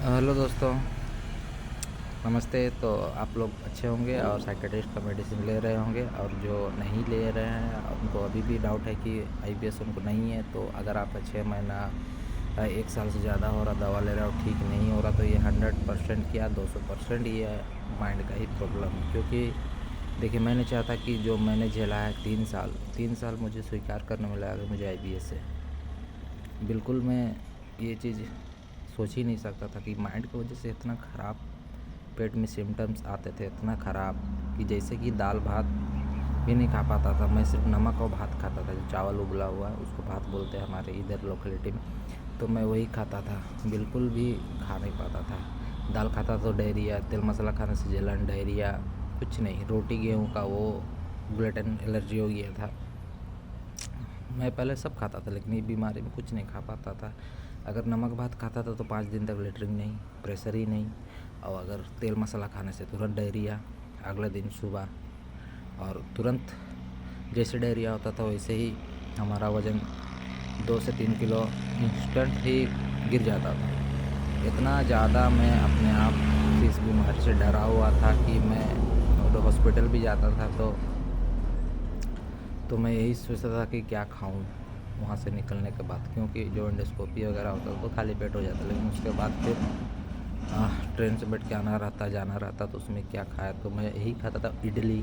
Hello दोस्तों, नमस्ते। तो आप लोग अच्छे होंगे और साइकियाट्रिस्ट का मेडिसिन ले रहे होंगे, और जो नहीं ले रहे हैं उनको अभी भी डाउट है कि आईबीएस उनको नहीं है। तो अगर आपका 6 महीना 1 साल से ज़्यादा हो रहा, दवा ले रहे हो, ठीक नहीं हो रहा, तो ये 100% क्या 200% ये माइंड का ही प्रॉब्लम है। क्योंकि देखिए, मैंने चाहा था कि जो मैंने झेला है 3 साल मुझे स्वीकार करने में लगा कि मुझे आईबीएस है। बिल्कुल मैं ये चीज़ सोच ही नहीं सकता था कि माइंड की वजह से इतना ख़राब पेट में सिम्टम्स आते थे, इतना ख़राब कि जैसे कि दाल भात भी नहीं खा पाता था। मैं सिर्फ नमक और भात खाता था, जो चावल उबला हुआ है उसको भात बोलते हैं हमारे इधर लोकेलिटी में। तो मैं वही खाता था, बिल्कुल भी खा नहीं पाता था। दाल खाता तो डायरिया, तेल मसाला खाने से जलन, डायरिया, कुछ नहीं। रोटी गेहूँ का वो ग्लूटेन एलर्जी हो गया था। मैं पहले सब खाता था, लेकिन ये बीमारी में कुछ नहीं खा पाता था। अगर नमक भात खाता था तो 5 दिन तक लेटरिन नहीं, प्रेशर ही नहीं। और अगर तेल मसाला खाने से तुरंत डायरिया, अगले दिन सुबह। और तुरंत जैसे डायरिया होता था वैसे ही हमारा वज़न 2 से 3 किलो इंस्टेंट ही गिर जाता था। इतना ज़्यादा मैं अपने आप से इस बीमारी से डरा हुआ था कि मैं हॉस्पिटल भी जाता था तो मैं यही सोचता था कि क्या खाऊं वहाँ से निकलने के बाद। क्योंकि जो एंडोस्कोपी वगैरह होता था तो खाली पेट हो जाता, लेकिन उसके बाद फिर ट्रेन से बैठ के आना रहता, जाना रहता, तो उसमें क्या खाया। तो मैं यही खाता था, इडली,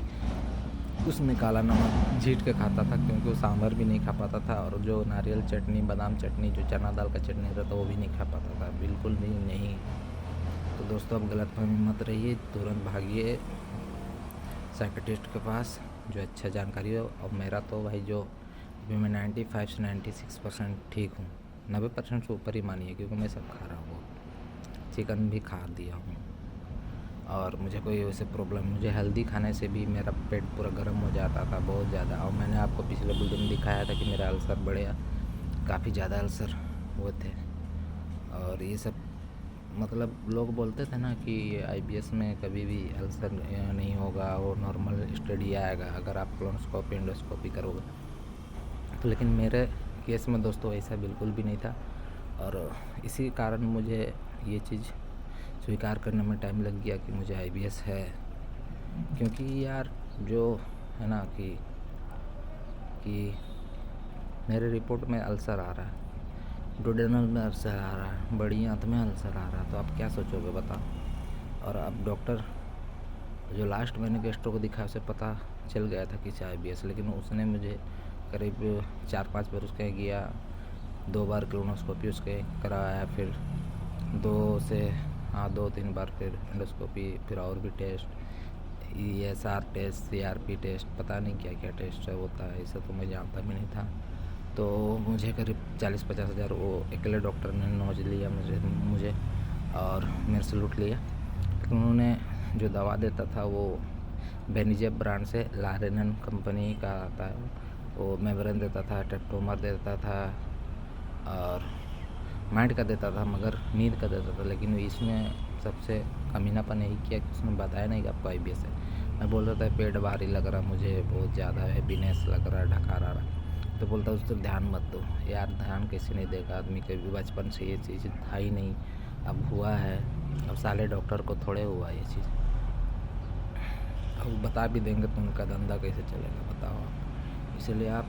उसमें काला नमक झीट के खाता था, क्योंकि वो सांभर भी नहीं खा पाता था। और जो नारियल चटनी, बादाम चटनी, जो चना दाल का चटनी रहता वो भी नहीं खा पाता था, बिल्कुल भी नहीं। तो दोस्तों, अब गलतफहमी मत रहिए, तुरंत भागिए साइकियाट्रिस्ट के पास जो अच्छा जानकारी हो। और मेरा तो भाई जो अभी मैं 95 से 96% ठीक हूँ, 90% से ऊपर ही मानिए, क्योंकि मैं सब खा रहा हूँ। चिकन भी खा दिया हूँ और मुझे कोई वैसे प्रॉब्लम, मुझे हेल्दी खाने से भी मेरा पेट पूरा गर्म हो जाता था बहुत ज़्यादा। और मैंने आपको पिछले वीडियो में दिखाया था कि मेरा अल्सर बढ़िया, काफ़ी ज़्यादा अल्सर हुए थे। और ये सब मतलब लोग बोलते थे ना कि आईबीएस में कभी भी अल्सर नहीं होगा, वो नॉर्मल स्टडी आएगा अगर आप कोलोनोस्कोपी एंडोस्कोपी करोगे तो। लेकिन मेरे केस में दोस्तों ऐसा बिल्कुल भी नहीं था। और इसी कारण मुझे ये चीज़ स्वीकार करने में टाइम लग गया कि मुझे आईबीएस है। क्योंकि यार जो है ना कि मेरे रिपोर्ट में अल्सर आ रहा है, डोडेनल में अल्सर आ रहा है, बड़ी आंत में अल्सर आ रहा है, तो आप क्या सोचोगे बताओ। और अब डॉक्टर जो लास्ट मैंने गेस्ट्रो को दिखाया उसे पता चल गया था कि आईबीएस, लेकिन उसने मुझे करीब 4-5 बार उसके गया, 2 बार कोलोनोस्कोपी उसके कराया, फिर 2-3 बार फिर एंडोस्कोपी, फिर और भी test, ESR test, CRP test, पता नहीं क्या क्या टेस्ट होता है, ऐसा तो मैं जानता भी नहीं था। तो मुझे करीब 40-50 हज़ार वो अकेले डॉक्टर ने नौच लिया मुझे और मेरे से लूट लिया। लेकिन उन्होंने जो दवा देता था वो बेनिजेब ब्रांड से, लारेनन कंपनी का आता है, वो मेवरन देता था, टेप्टोमर देता था और माइंड का देता था, मगर नींद का देता था। लेकिन इसमें सबसे कमीनापन यही किया कि उसने बताया नहीं कि आपको आईबीएस है। मैं बोल रहा था पेट भारी लग रहा, मुझे बहुत ज़्यादा हैवीनेस लग रहा, ढकार आ रहा, तो बोलता उस पर ध्यान मत दो। यार ध्यान कैसे नहीं देगा आदमी, कभी बचपन से ये चीज़ था ही नहीं, अब हुआ है। अब साले डॉक्टर को थोड़े हुआ ये चीज़, अब बता भी देंगे तो उनका धंधा कैसे चलेगा बताओ आप। इसलिए आप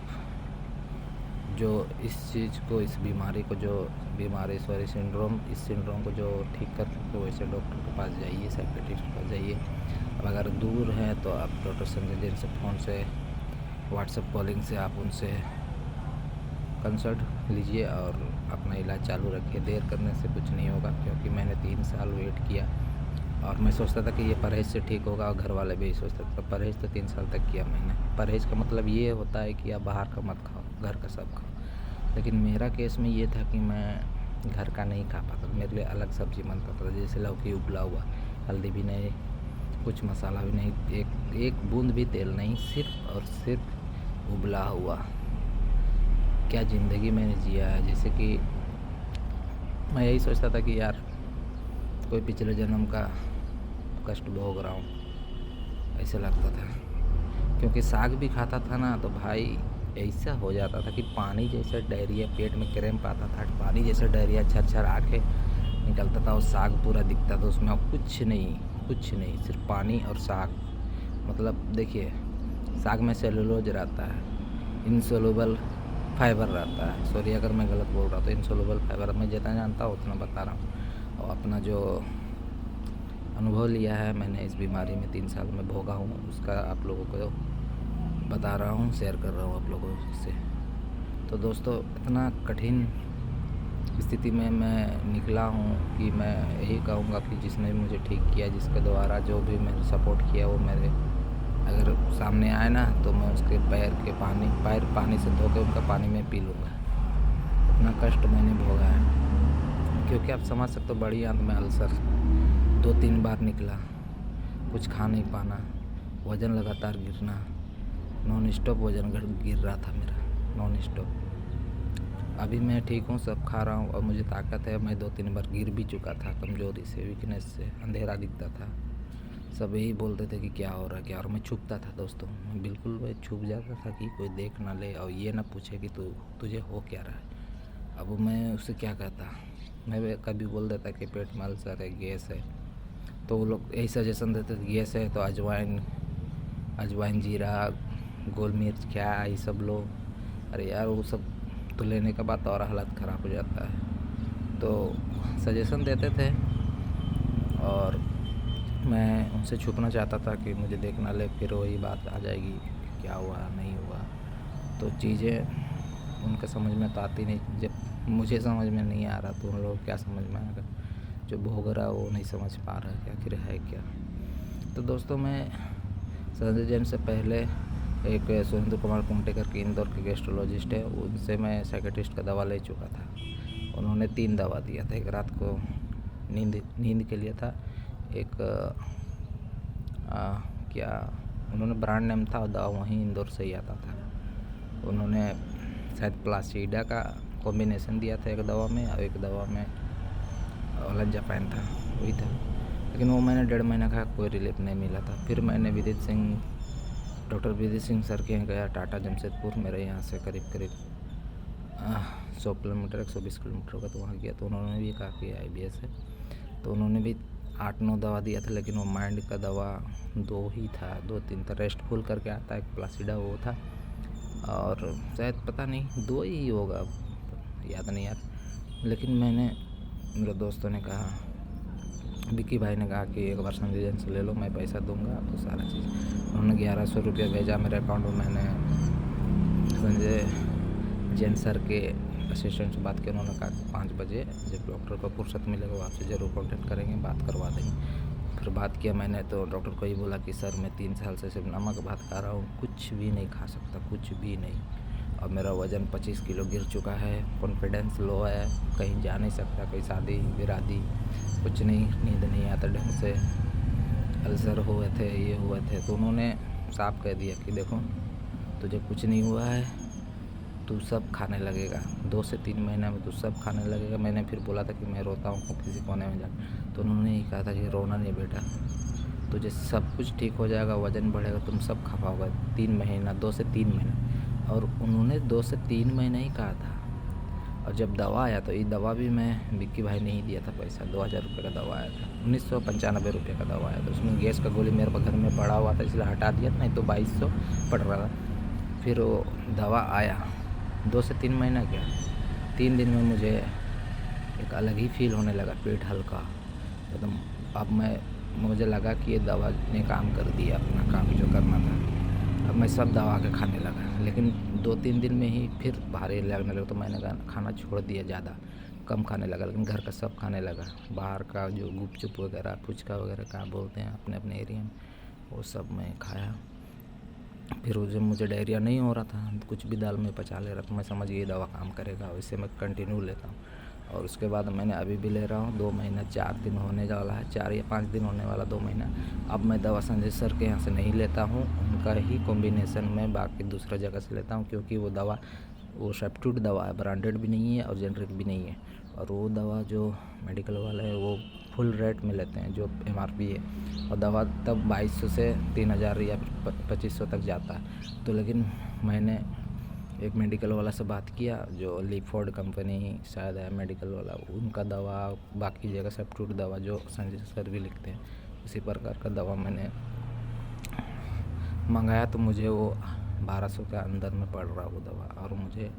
जो इस चीज़ को, इस बीमारी को, जो बीमारी सॉरी सिंड्रोम, इस सिंड्रोम को जो ठीक कर सकते हो वैसे डॉक्टर के पास जाइए, साइकियाट्रिस्ट के पास जाइए। अब अगर दूर हैं तो आप डॉक्टर संजय जैन से फ़ोन से, व्हाट्सएप कॉलिंग से आप उनसे कंसल्ट लीजिए और अपना इलाज चालू रखिए। देर करने से कुछ नहीं होगा, क्योंकि मैंने 3 साल वेट किया और मैं सोचता था कि ये परहेज़ से ठीक होगा, और घर वाले भी सोचते थे। परहेज़ तो 3 साल तक किया मैंने। परहेज़ का मतलब ये होता है कि आप बाहर का मत खाओ, घर का सब खाओ। लेकिन मेरा केस में ये था कि मैं घर का नहीं खा पाता, मेरे लिए अलग सब्ज़ी बनता था, जैसे लौकी उबला हुआ, हल्दी भी नहीं, कुछ मसाला भी नहीं, एक बूंद भी तेल नहीं, सिर्फ और सिर्फ उबला हुआ। क्या ज़िंदगी मैंने जिया है। जैसे कि मैं यही सोचता था कि यार कोई पिछले जन्म का कष्ट भोग रहा हूँ, ऐसे लगता था। क्योंकि साग भी खाता था ना तो भाई ऐसा हो जाता था कि पानी जैसे डायरिया, पेट में क्रैम्प आता था, पानी जैसे डायरिया, झरझर आके निकलता था और साग पूरा दिखता था उसमें, और कुछ नहीं, सिर्फ पानी और साग। मतलब देखिए, साग में सेलुलोज रहता है, इनसोल्यूबल फाइबर रहता है। सॉरी अगर मैं गलत बोल रहा तो इनसोल्यूबल फाइबर मैं जितना जानता हूँ उतना बता रहा हूँ, और अपना जो अनुभव लिया है मैंने इस बीमारी में 3 साल में भोगा हूँ, उसका आप लोगों को बता रहा हूँ, शेयर कर रहा हूँ आप लोगों से। तो दोस्तों, इतना कठिन स्थिति में मैं निकला हूँ कि मैं यही कहूँगा कि जिसने भी मुझे ठीक किया, जिसके द्वारा जो भी मैंने सपोर्ट किया, वो मेरे अगर सामने आए ना तो मैं उसके पैर पानी से धो के उनका पानी में पी लूँगा। इतना कष्ट मैंने भोगा है, क्योंकि आप समझ सकते हो, बड़ी आंत में अल्सर 2-3 बार निकला, कुछ खा नहीं पाना, वज़न लगातार गिरना, नॉन स्टॉप वज़न गिर रहा था मेरा, नॉन स्टॉप। अभी मैं ठीक हूँ, सब खा रहा हूँ और मुझे ताकत है। मैं 2-3 बार गिर भी चुका था, कमज़ोरी से, वीकनेस से, अंधेरा दिखता था। सब यही बोलते थे कि क्या हो रहा है, क्या, और मैं छुपता था दोस्तों, मैं बिल्कुल मैं छुप जाता था कि कोई देख ना ले और ये ना पूछे कि तुझे हो क्या रहा है। अब मैं उससे क्या कहता, मैं कभी बोल देता कि पेट में अल्सर है, गैस है, तो वो लोग यही सजेशन देते थे, गैस है तो अजवाइन जीरा गोल मिर्च क्या ये सब लो। अरे यार, वो सब तो लेने के बाद और हालत ख़राब हो जाता है। तो सजेशन देते थे और मैं उनसे छुपना चाहता था कि मुझे देख ना ले, फिर वही बात आ जाएगी क्या हुआ नहीं हुआ। तो चीज़ें उनके समझ में तो आती नहीं, जब मुझे समझ में नहीं आ रहा तो उन लोग क्या समझ में आएगा, जो भोग रहा वो नहीं समझ पा रहा है कि आखिर है क्या। तो दोस्तों, मैं संजय जैन से पहले एक सुरेंद्र कुमार कुंटेकर के इंदौर के गैस्ट्रोलॉजिस्ट है, उनसे मैं साइकेट्रिस्ट का दवा ले चुका था। उन्होंने 3 दवा दिया था, एक रात को नींद के लिए था, एक क्या उन्होंने ब्रांड नेम था, दवा वहीं इंदौर से ही आता था। उन्होंने शायद प्लासिडा का कॉम्बिनेशन दिया था एक दवा में, और एक दवा में ओलंजापाइन था, वही था। लेकिन वो मैंने 1.5 महीना का, कोई रिलीफ नहीं मिला था। फिर मैंने डॉक्टर विदित सिंह सर के यहाँ गया, टाटा जमशेदपुर, मेरे यहाँ से करीब 100 किलोमीटर 120 किलोमीटर का, तो वहाँ गया तो उन्होंने भी कहा कि IBS है। तो उन्होंने भी 8-9 दवा दिया था, लेकिन वो माइंड का दवा 2 ही था, 2-3 था। रेस्टफुल करके आता है एक प्लासिडा, वो था, और शायद पता नहीं 2 ही होगा, याद नहीं यार। लेकिन मेरे दोस्तों ने कहा, विक्की भाई ने कहा कि एक बार संजय जैन से ले लो, मैं पैसा दूंगा आपको सारा चीज़। उन्होंने 1100 रुपया भेजा मेरे अकाउंट में। मैंने संजय जैन सर के असिस्टेंट से बात की, उन्होंने कहा कि 5 बजे जब डॉक्टर को फुर्सत मिलेगा वो आपसे ज़रूर कॉन्टेक्ट करेंगे, बात करवा देंगे। फिर बात किया मैंने, तो डॉक्टर को ही बोला कि सर मैं 3 साल से सिर्फ नमक भात खा रहा हूँ, कुछ भी नहीं खा सकता, कुछ भी नहीं, और मेरा वज़न 25 किलो गिर चुका है, कॉन्फिडेंस लो है, कहीं जा नहीं सकता, कहीं शादी बिरादी कुछ नहीं, नींद नहीं आता ढंग से, अल्सर हुए थे, ये हुए थे। तो उन्होंने साफ कह दिया कि देखो, तुझे कुछ नहीं हुआ है, तू सब खाने लगेगा, 2 से 3 महीने में तू सब खाने लगेगा। मैंने फिर बोला था कि मैं रोता हूँ किसी कोने में जाकर, तो उन्होंने ही कहा था कि रोना नहीं बेटा, तुझे सब कुछ ठीक हो जाएगा, वज़न बढ़ेगा, तुम सब खा पाओगे। 3 महीना, 2 से 3 महीना, और उन्होंने 2 से 3 महीना ही कहा था। और जब दवा आया, तो ये दवा भी मैं विक्की भाई ने ही दिया था पैसा, 2000 रुपये का दवा आया था, 1995 रुपये का दवा आया था। उसमें गैस का गोली मेरे घर में पड़ा हुआ था, इसलिए हटा दिया, नहीं तो 2200 पड़ रहा था। फिर वो दवा आया, 2 से 3 महीना क्या, 3 दिन में मुझे एक अलग ही फील होने लगा, पेट हल्का एकदम। अब मुझे लगा कि ये दवा ने काम कर दिया, अपना काम जो करना था। अब मैं सब दवा के खाने लगा, लेकिन 2-3 दिन में ही फिर भारी लगने लगा, तो मैंने खाना छोड़ दिया, ज़्यादा कम खाने लगा। लेकिन घर का सब खाने लगा, बाहर का जो गुपचुप वगैरह, फुचका वगैरह क्या बोलते हैं अपने अपने एरिया में, वो सब मैं खाया। फिर जब मुझे डायरिया नहीं हो रहा था, कुछ भी दाल में पचा ले रहा था, मैं समझ गई दवा काम करेगा, वैसे मैं कंटिन्यू लेता हूँ। और उसके बाद मैंने अभी भी ले रहा हूँ, 2 महीना 4 दिन होने वाला है, 4 या 5 दिन होने वाला, 2 महीना। अब मैं दवा संजय सर के यहाँ से नहीं लेता हूँ, उनका ही कॉम्बिनेशन में बाकी दूसरा जगह से लेता हूँ, क्योंकि वो दवा वो सब्स्टिट्यूट दवा है, ब्रांडेड भी नहीं है और जेनरिक भी नहीं है। और वो दवा जो मेडिकल वाले हैं वो फुल रेट में लेते हैं, जो MRP है, और दवा तब 2200 से 3000 या 2500 तक जाता है। तो लेकिन मैंने एक मेडिकल वाला से बात किया, जो लीफोर्ड कंपनी शायद है मेडिकल वाला, उनका दवा, बाकी जगह सब्स्टिट्यूट दवा जो संजय सर भी लिखते हैं, उसी प्रकार का दवा मैंने मंगाया। तो मुझे वो 1200 के अंदर में पड़ रहा वो दवा, और मुझे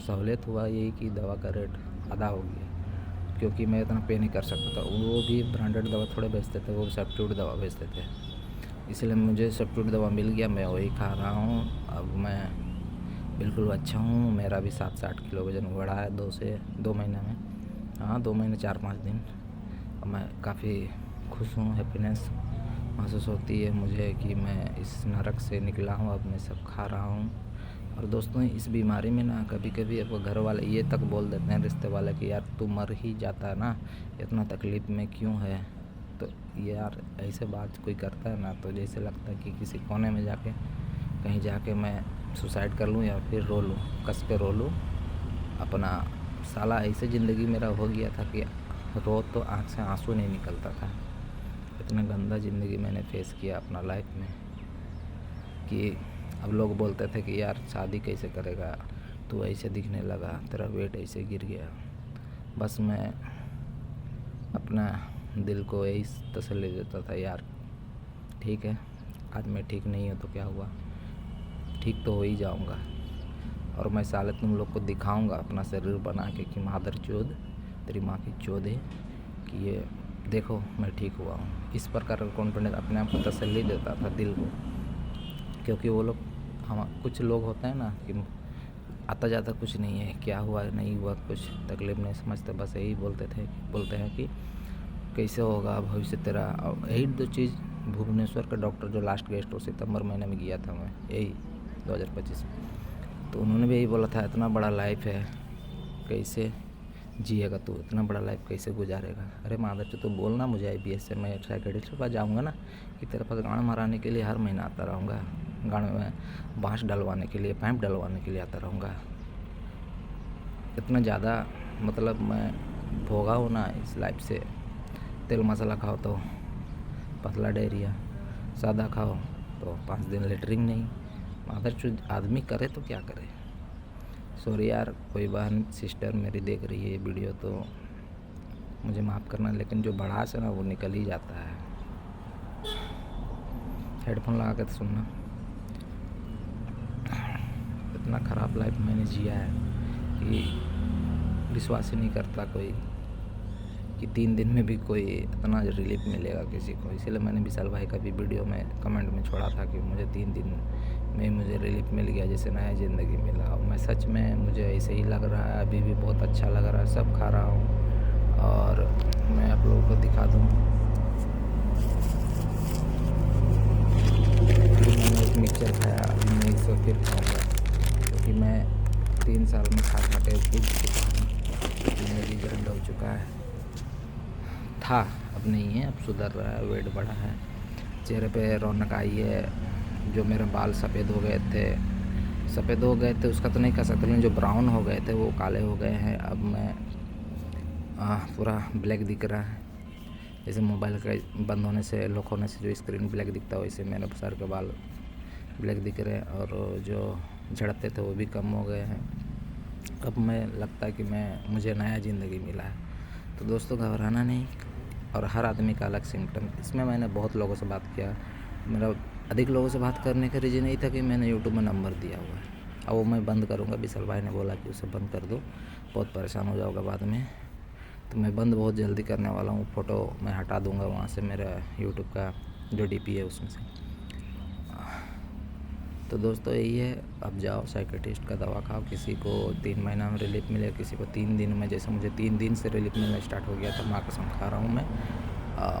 सहूलियत हुआ यही कि दवा का रेट आधा हो गया, क्योंकि मैं इतना पे नहीं कर सकता था। वो भी ब्रांडेड दवा थोड़े बेचते थे, वो सब्स्टिट्यूट दवा बेचते थे, इसलिए मुझे सब्स्टिट्यूट दवा मिल गया, मैं वही खा रहा हूँ। अब मैं बिल्कुल अच्छा हूँ। मेरा भी 7 से 8 किलो वज़न बढ़ा है 2 महीने में, हाँ 2 महीने 4-5 दिन। अब मैं काफ़ी खुश हूँ, हैप्पीनेस महसूस होती है मुझे कि मैं इस नरक से निकला हूँ, अब मैं सब खा रहा हूँ। और दोस्तों, इस बीमारी में ना कभी कभी अब घर वाले ये तक बोल देते हैं, रिश्ते वाले, कि यार तू मर ही जाता है ना, इतना तकलीफ़ में क्यों है। तो यार ऐसे बात कोई करता है ना, तो जैसे लगता है कि किसी कोने में जाके कहीं जाके मैं सुसाइड कर लूँ या फिर रो लूँ, कस के रो लूँ अपना। साला ऐसे ज़िंदगी मेरा हो गया था कि रो तो आँख से आंसू नहीं निकलता था। इतना गंदा ज़िंदगी मैंने फेस किया अपना लाइफ में कि अब लोग बोलते थे कि यार शादी कैसे करेगा, तू ऐसे दिखने लगा, तेरा वेट ऐसे गिर गया। बस मैं अपना दिल को यही तसल्ली देता था, यार ठीक है, आज मैं ठीक नहीं हूँ तो क्या हुआ, ठीक तो हो ही जाऊँगा। और मैं साले तुम लोग को दिखाऊँगा अपना शरीर बना के कि मादर चोद, तेरी माँ की चोद है, कि ये देखो मैं ठीक हुआ हूँ। इस प्रकार का कॉन्फिडेंस अपने आप को तसल्ली देता था दिल को, क्योंकि वो लोग कुछ लोग होते हैं ना कि आता जाता कुछ नहीं है, क्या हुआ नहीं हुआ कुछ तकलीफ़ नहीं समझते, बस यही बोलते हैं कि कैसे होगा भविष्य तेरा। और यही 2 चीज़ भुवनेश्वर का डॉक्टर जो लास्ट गेस्ट हो सितंबर महीने में गया था मैं, यही 2025 में, तो उन्होंने भी यही बोला था, इतना बड़ा लाइफ है कैसे जिएगा तू, इतना बड़ा लाइफ कैसे गुजारेगा। अरे माधव तो बोलना मुझे IBS से, मैं साइकियाट्रिस्ट के पास जाऊँगा ना, कि तेरे पास गाँड मराने के लिए हर महीना आता रहूँगा, गाँड में बाँस डलवाने के लिए, पाइप डलवाने के लिए आता रहूँगा। इतना ज़्यादा मतलब मैं भोगा हूँ ना इस लाइफ से। तेल मसाला खाओ तो पतला डायरिया, सादा खाओ तो 5 दिन लेटरिंग नहीं। मादरचोद आदमी करे तो क्या करे। सॉरी यार, कोई बहन सिस्टर मेरी देख रही है ये वीडियो तो मुझे माफ़ करना, लेकिन जो भड़ास है ना वो निकल ही जाता है। हेडफोन लगा कर सुनना। इतना ख़राब लाइफ मैंने जिया है कि विश्वास ही नहीं करता कोई कि 3 दिन में भी कोई इतना रिलीफ मिलेगा किसी को। इसीलिए मैंने विशाल भाई का भी वीडियो में कमेंट में छोड़ा था कि मुझे 3 दिन में मुझे रिलीफ मिल गया, जैसे नया ज़िंदगी मिला। और मैं सच में मुझे ऐसे ही लग रहा है, अभी भी बहुत अच्छा लग रहा है, सब खा रहा हूँ। और मैं आप लोगों को दिखा दूँ, मैंने एक मिक्सचर खाया, अभी मैं इसे फिर खाऊँगा, क्योंकि मैं 3 साल में खा के उग चुका हूँ, मेरी जंड हो चुका है, था अब नहीं है, अब सुधर रहा है, वेट बढ़ा है, चेहरे पे रौनक आई है। जो मेरे बाल सफ़ेद हो गए थे उसका तो नहीं कह सकते, लेकिन जो ब्राउन हो गए थे वो काले हो गए हैं। अब मैं पूरा ब्लैक दिख रहा है, जैसे मोबाइल का बंद होने से, लॉक होने से जो स्क्रीन ब्लैक दिखता है, वैसे मेरे सर के बाल ब्लैक दिख रहे हैं, और जो झड़ते थे वो भी कम हो गए हैं। अब मैं लगता है कि मुझे नया ज़िंदगी मिला है। तो दोस्तों, घबराना नहीं, और हर आदमी का अलग सिम्टम। इसमें मैंने बहुत लोगों से बात किया, मेरा अधिक लोगों से बात करने का रीज़न यही था कि मैंने यूट्यूब में नंबर दिया हुआ है, अब वो मैं बंद करूँगा। विशाल भाई ने बोला कि उसे बंद कर दो, बहुत परेशान हो जाओगा बाद में, तो मैं बंद बहुत जल्दी करने वाला हूँ। फ़ोटो मैं हटा दूँगा वहाँ से, मेरा यूट्यूब का जो DP है उसमें से। तो दोस्तों यही है, अब जाओ साइकियाट्रिस्ट का दवा खाओ। किसी को 3 महीना में रिलीफ मिले, किसी को 3 दिन में, जैसे मुझे 3 दिन से रिलीफ मिलना स्टार्ट हो गया था। माँ कसम खा रहा हूँ मैं,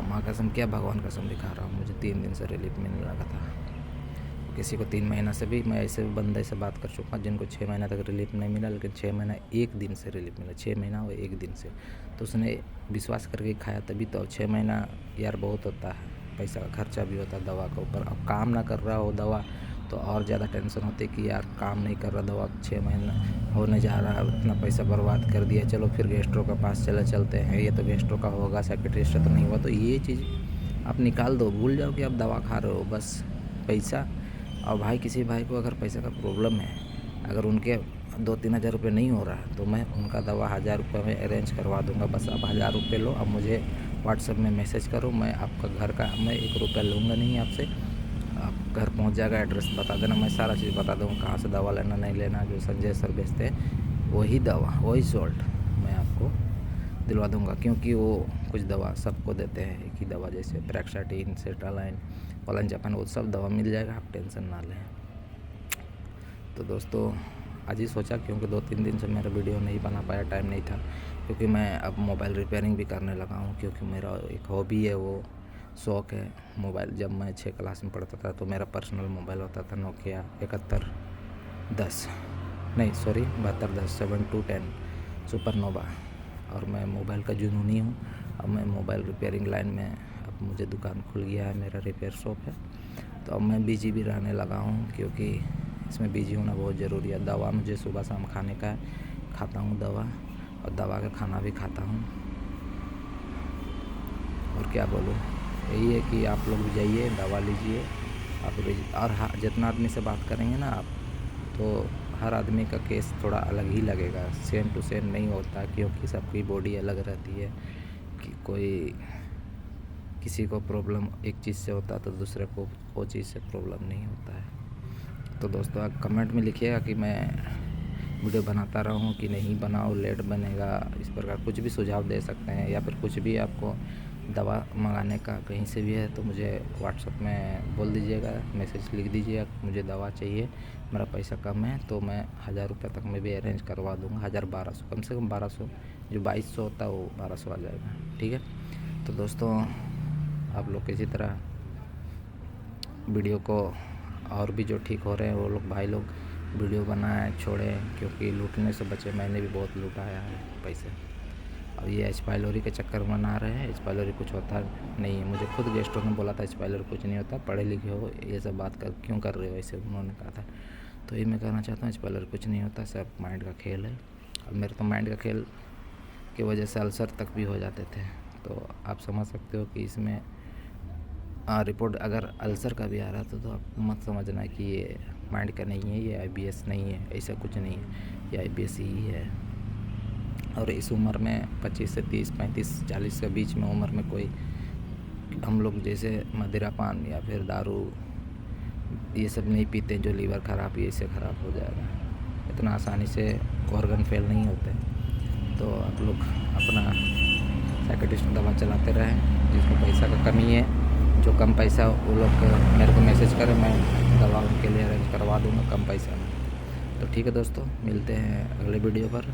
माँ कसम क्या, भगवान कसम दिखा रहा हूँ, मुझे 3 दिन से रिलीफ मिलने लगा था। किसी को 3 महीना से भी, मैं ऐसे बंदे से बात कर चुका जिनको 6 महीना तक रिलीफ नहीं मिला, लेकिन 6 महीना 1 दिन से रिलीफ मिला, 6 महीना और 1 दिन से। तो उसने विश्वास करके खाया तभी तो। 6 महीना यार बहुत होता है, पैसा का खर्चा भी होता है दवा के ऊपर। अब काम ना कर रहा हो दवा तो और ज़्यादा टेंशन होती है कि यार काम नहीं कर रहा, दवा 6 महीना होने जा रहा है, इतना पैसा बर्बाद कर दिया, चलो फिर गेस्ट्रो के पास चलते हैं, ये तो गेस्ट्रो का होगा, साइकियाट्रिस्ट तो नहीं हुआ। तो ये चीज़ आप निकाल दो, भूल जाओ कि आप दवा खा रहे हो, बस पैसा और भाई किसी भाई को अगर पैसे का प्रॉब्लम है, अगर उनके 2-3 हज़ार रुपये नहीं हो रहा है तो मैं उनका दवा 1000 रुपये में अरेंज करवा दूंगा। बस आप 1000 रुपये लो, अब मुझे व्हाट्सएप में मैसेज करो, मैं आपका घर का मैं 1 रुपया लूँगा नहीं आपसे। आप घर पहुंच जाएगा, एड्रेस बता देना, मैं सारा चीज़ बता दूँगा कहाँ से दवा लेना नहीं लेना। जो संजय सर बेचते हैं वही दवा वही सॉल्ट मैं आपको दिलवा दूँगा, क्योंकि वो कुछ दवा सबको देते हैं एक ही दवा, जैसे प्रेक्साटीन, सेटालाइन, ओलनजापान, वो सब दवा मिल जाएगा, आप टेंशन ना लें। तो दोस्तों आज ही सोचा, क्योंकि 2-3 दिन से मेरा वीडियो नहीं बना पाया, टाइम नहीं था, क्योंकि मैं अब मोबाइल रिपेयरिंग भी करने लगा हूँ, क्योंकि मेरा एक हॉबी है, वो शौक़ है मोबाइल। जब मैं 6 क्लास में पढ़ता था तो मेरा पर्सनल मोबाइल होता था नोकिया 7210 7210 सुपरनोवा, और मैं मोबाइल का जुनूनी हूँ। अब मैं मोबाइल रिपेयरिंग लाइन में, अब मुझे दुकान खुल गया है, मेरा रिपेयर शॉप है, तो अब मैं बिजी भी रहने लगा हूँ, क्योंकि इसमें बिजी होना बहुत ज़रूरी है। दवा मुझे सुबह शाम खाने का है, खाता हूँ दवा, और दवा का खाना भी खाता हूँ। और क्या बोलूँ, यही है कि आप लोग जाइए दवा लीजिए आप। और हाँ, जितना आदमी से बात करेंगे ना आप, तो हर आदमी का केस थोड़ा अलग ही लगेगा, सेम टू सेम नहीं होता, क्योंकि सबकी बॉडी अलग रहती है। कि कोई किसी को प्रॉब्लम एक चीज़ से होता है तो दूसरे को वो चीज़ से प्रॉब्लम नहीं होता है। तो दोस्तों आप कमेंट में लिखिएगा कि मैं वीडियो बनाता रहूं कि नहीं बनाओ, लेट बनेगा, इस प्रकार कुछ भी सुझाव दे सकते हैं, या फिर कुछ भी आपको दवा मंगाने का कहीं से भी है तो मुझे व्हाट्सएप में बोल दीजिएगा, मैसेज लिख दीजिएगा, मुझे दवा चाहिए, मेरा पैसा कम है, तो मैं 1000 रुपये तक में भी अरेंज करवा दूँगा। 1200 कम से कम 1200, जो 2200 होता है वो 1200 आ जाएगा, ठीक है। तो दोस्तों आप लोग किसी तरह वीडियो को और भी जो ठीक हो रहे हैं वो लोग भाई लोग वीडियो बनाएं, छोड़ें, क्योंकि लूटने से बचे। मैंने भी बहुत लूटाया है पैसे। अब ये एक्सपायरी के चक्कर में ना रहे हैं, एक्सपायरी कुछ होता नहीं है। मुझे खुद गेस्टों ने बोला था एक्सपायरी कुछ नहीं होता, पढ़े लिखे हो, ये सब बात क्यों कर रहे हो, ऐसे उन्होंने कहा था। तो ये मैं कहना चाहता हूँ, एक्सपायरी कुछ नहीं होता, सब माइंड का खेल है। अब मेरे तो माइंड का खेल की वजह से अल्सर तक भी हो जाते थे, तो आप समझ सकते हो कि इसमें रिपोर्ट अगर अल्सर का भी आ रहा था तो आप मत समझना कि ये माइंड का नहीं है, ये IBS नहीं है, ऐसा कुछ नहीं है, ये IBS ही है। और इस उम्र में 25 से 30, 35, 40 के बीच में उम्र में कोई हम लोग जैसे मदिरा पान या फिर दारू ये सब नहीं पीते, जो लीवर ख़राब ये इससे ख़राब हो जाएगा। इतना आसानी से ऑर्गन फेल नहीं होते। तो आप लोग अपना साइकियाट्रिस्ट दवा चलाते रहें, जिसको पैसा का कमी है, जो कम पैसा वो लोग मेरे को मैसेज करें, मैं दवा उनके लिए अरेंज करवा दूँगा कम पैसा में। तो ठीक है दोस्तों, मिलते हैं अगले वीडियो पर।